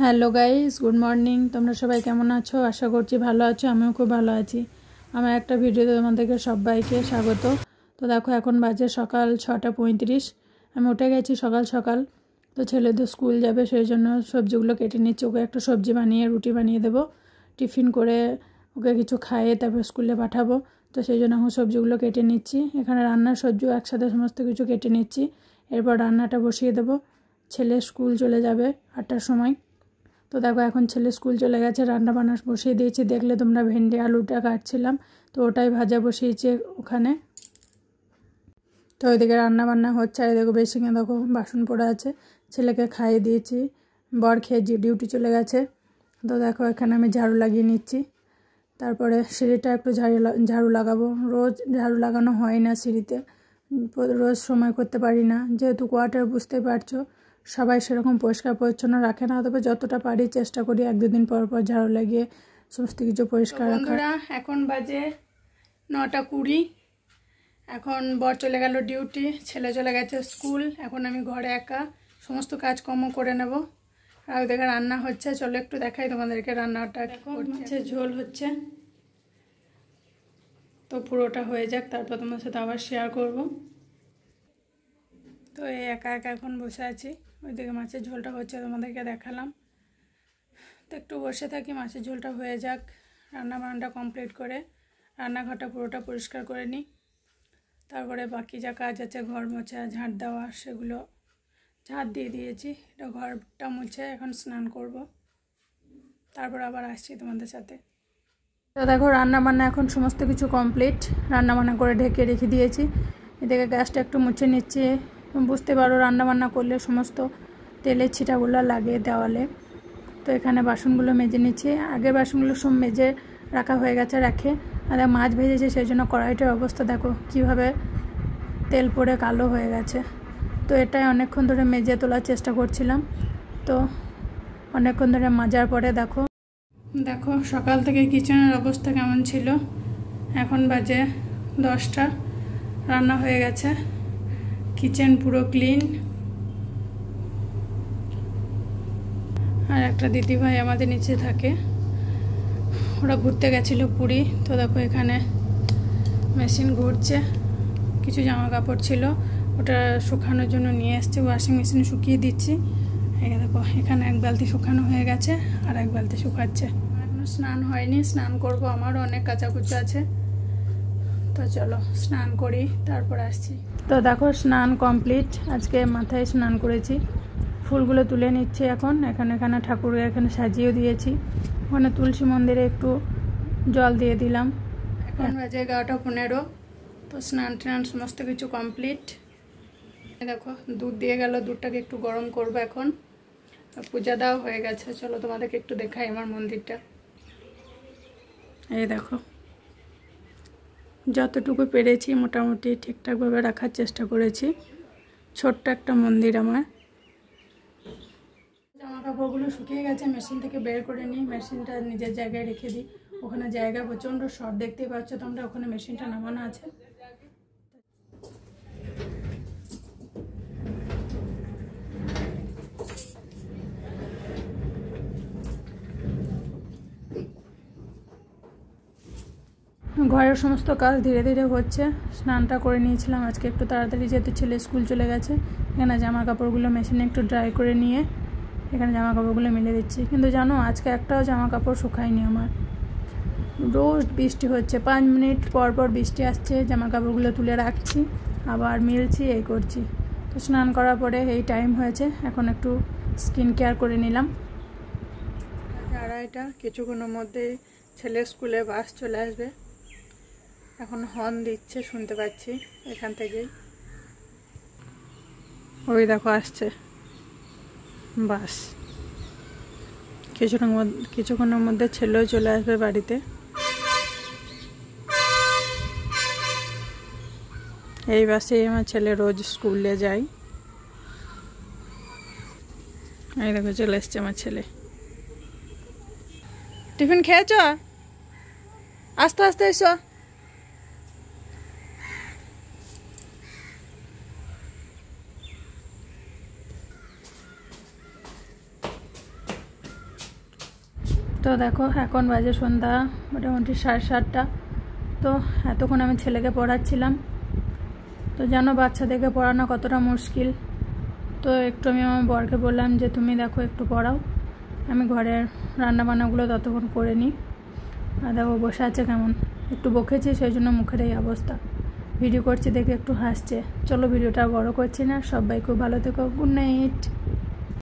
Hello guys, good morning. তোমরা সবাই কেমন আছো? আশা করছি ভালো আছো। আমিও খুব ভালো আছি। আমার একটা ভিডিওতে তোমাদেরকে সবাইকে স্বাগত। তো দেখো, এখন বাজে সকাল 6:35। আমি উঠে গেছি সকাল সকাল। তো ছেলেদের স্কুল যাবে, সেই জন্য সবজিগুলো কেটে নিচ্ছি। ওকে একটা সবজি বানিয়ে রুটি বানিয়ে দেবো, টিফিন করে ওকে কিছু খাইয়ে তারপর স্কুলে পাঠাবো। তো সেই জন্য এখন সবজিগুলো কেটে নিচ্ছি। এখানে রান্নার সবজি একসাথে সমস্ত কিছু কেটে নিচ্ছি। এরপর রান্নাটা বসিয়ে দেবো। ছেলে স্কুল চলে যাবে 8টার সময়। তো দেখো, এখন ছেলে স্কুল চলে গেছে, রান্না বান্না বসিয়ে দিয়েছি। দেখলে তোমরা ভেন্ডি আলুটা কাটছিলাম, তো ওটাই ভাজা বসিয়েছি ওখানে। তো ওইদিকে রান্না বান্না হচ্ছে। আর দেখো বেসিনে দেখো বাসন পড়ে আছে, ছেলেকে খাইয়ে দিয়েছি। বর খেয়ে ডিউটি চলে গেছে। তো দেখো, এখানে আমি ঝাড়ু লাগিয়ে নিচ্ছি। তারপরে সিঁড়িটা একটু ঝাড়ু লাগাবো। রোজ ঝাড়ু লাগানো হয় না সিঁড়িতে, রোজ সময় করতে পারি না, যেহেতু কোয়ার্টার বুঝতে পারছো, সবাই সেরকম পরিষ্কার পরিচ্ছন্ন রাখে না। তবে যতটা পারি চেষ্টা করি 1-2 দিন পর পর ঝাড়ু লাগিয়ে সমস্ত কিছু পরিষ্কার রাখার। এখন বাজে 9:20। এখন বর চলে গেল ডিউটি, ছেলে চলে গেছে স্কুল। এখন আমি ঘরে একা সমস্ত কাজকর্ম করে নেব। আর ওদিকে রান্না হচ্ছে, চলো একটু দেখাই তোমাদেরকে রান্নাটা। মাছের ঝোল হচ্ছে, তো পুরোটা হয়ে যাক, তারপর তোমার সাথে আবার শেয়ার করব। তো এই একা একা এখন বসে আছি। ওইদিকে মাছের ঝোলটা হচ্ছে, তোমাদেরকে দেখালাম। তো একটু বসে থাকি, মাছের ঝোলটা হয়ে যাক, রান্না বান্নাটা কমপ্লিট করে রান্নাঘরটা পুরোটা পরিষ্কার করে নিই। তারপরে বাকি যা কাজ আছে, ঘর মোছা, ঝাঁট দেওয়া, সেগুলো ঝাঁট দিয়ে দিয়েছি। এটা ঘরটা মুছে এখন স্নান করব, তারপর আবার আসছি তোমাদের সাথে। তো দেখো, রান্নাবান্না এখন সমস্ত কিছু কমপ্লিট। রান্নাবান্না করে ঢেকে রেখে দিয়েছি। এদিকে গ্যাসটা একটু মুছে নিচ্ছি। বুঝতে পারো, রান্নাবান্না করলে সমস্ত তেলের ছিটাগুলো লাগে দেওয়ালে। তো এখানে বাসনগুলো মেজে নিচ্ছি। আগে বাসনগুলো সব মেজে রাখা হয়ে গেছে রাখে। আর মাছ ভেজেছে, সেই জন্য কড়াইটার অবস্থা দেখো কীভাবে তেল পড়ে কালো হয়ে গেছে। তো এটাই অনেকক্ষণ ধরে মেজে তোলার চেষ্টা করছিলাম। তো অনেকক্ষণ ধরে মাজার পরে দেখো সকাল থেকে কিচেনের অবস্থা কেমন ছিল। এখন বাজে 10টা, রান্না হয়ে গেছে, কিচেন পুরো ক্লিন। আর একটা দিদিভাই আমাদের নিচে থাকে, ওরা ঘুরতে গেছিলো পুরী। তো দেখো, এখানে মেশিন ঘুরছে। কিছু জামা কাপড় ছিল, ওটা শুকানোর জন্য নিয়ে এসছে, ওয়াশিং মেশিনে শুকিয়ে দিচ্ছি। এই দেখো, এখানে এক বালতি শুকানো হয়ে গেছে, আর এক বালতি শুকাচ্ছে। এখনো স্নান হয়নি, স্নান করব, আমারও অনেক কাচাকুচো আছে। তো চলো স্নান করি, তারপর আসছি। তো দেখো, স্নান কমপ্লিট। আজকে মাথায় স্নান করেছি। ফুলগুলো তুলে নিচ্ছি এখন। এখানে ঠাকুরের এখানে সাজিয়েও দিয়েছি। ওখানে তুলসী মন্দিরে একটু জল দিয়ে দিলাম। এখন বাজে 11:15। তো স্নান টান সমস্ত কিছু কমপ্লিট। দেখো, দুধ দিয়ে গেল, দুধটাকে একটু গরম করবো এখন। পূজা দেওয়া হয়ে গেছে। চলো তোমাদেরকে একটু দেখাই আমার মন্দিরটা। এই দেখো, যতটুকু পেরেছি মোটামুটি ঠিকঠাকভাবে রাখার চেষ্টা করেছি। ছোট্ট একটা মন্দির আমার। জামা কাপড়গুলো শুকিয়ে গেছে, মেশিন থেকে বের করে নিই, মেশিনটা নিজের জায়গায় রেখে দিই। ওখানে জায়গা প্রচণ্ড শর্ট, দেখতেই পাচ্ছ তোমরা, ওখানে মেশিনটা নামানো আছে। ঘরের সমস্ত কাজ ধীরে ধীরে হচ্ছে। স্নানটা করে নিয়েছিলাম আজকে একটু তাড়াতাড়ি, যেহেতু ছেলে স্কুল চলে গেছে। এখানে জামা কাপড়গুলো মেশিনে একটু ড্রাই করে নিয়ে এখানে জামা কাপড়গুলো মেলে দিচ্ছি। কিন্তু জানো, আজকে একটাও জামা কাপড় শুকায়নি আমার। রোজ বৃষ্টি হচ্ছে, 5 মিনিট পর পর বৃষ্টি আসছে, জামা কাপড়গুলো তুলে রাখছি, আবার মিলছি, এই করছি। তো স্নান করার পরে এই টাইম হয়েছে, এখন একটু স্কিন কেয়ার করে নিলাম। 2:30, কিছুক্ষণের মধ্যে ছেলে স্কুলে বাস চলে আসবে। এখন হর্ন দিচ্ছে, শুনতে পাচ্ছি এখান থেকেই। ওই দেখো আসছে বাস। কিছুক্ষণের মধ্যে ছেলেও চলে আসবে বাড়িতে। এই বাসেই আমার ছেলে রোজ স্কুলে যায়। এই দেখো চলে এসছে আমার ছেলে। টিফিন খেয়েছ? আস্তে আস্তে এসো। তো দেখো এখন বাজে সন্ধ্যা মোটামুটি 7:30। তো এতক্ষণ আমি ছেলেকে পড়াচ্ছিলাম। তো জানো বাচ্চাদেরকে পড়ানো কতটা মুশকিল। তো একটু আমি আমার বরকে বললাম যে তুমি দেখো একটু পড়াও, আমি ঘরের রান্নাবান্নাগুলো ততক্ষণ করে নিই। আর দেখো বসে আছে কেমন, একটু বকেছি সেই জন্য মুখের এই অবস্থা। ভিডিও করছি দেখে একটু হাসছে। চলো ভিডিওটা বড় করছি না, সবাই খুব ভালো থেকো, গুড নাইট।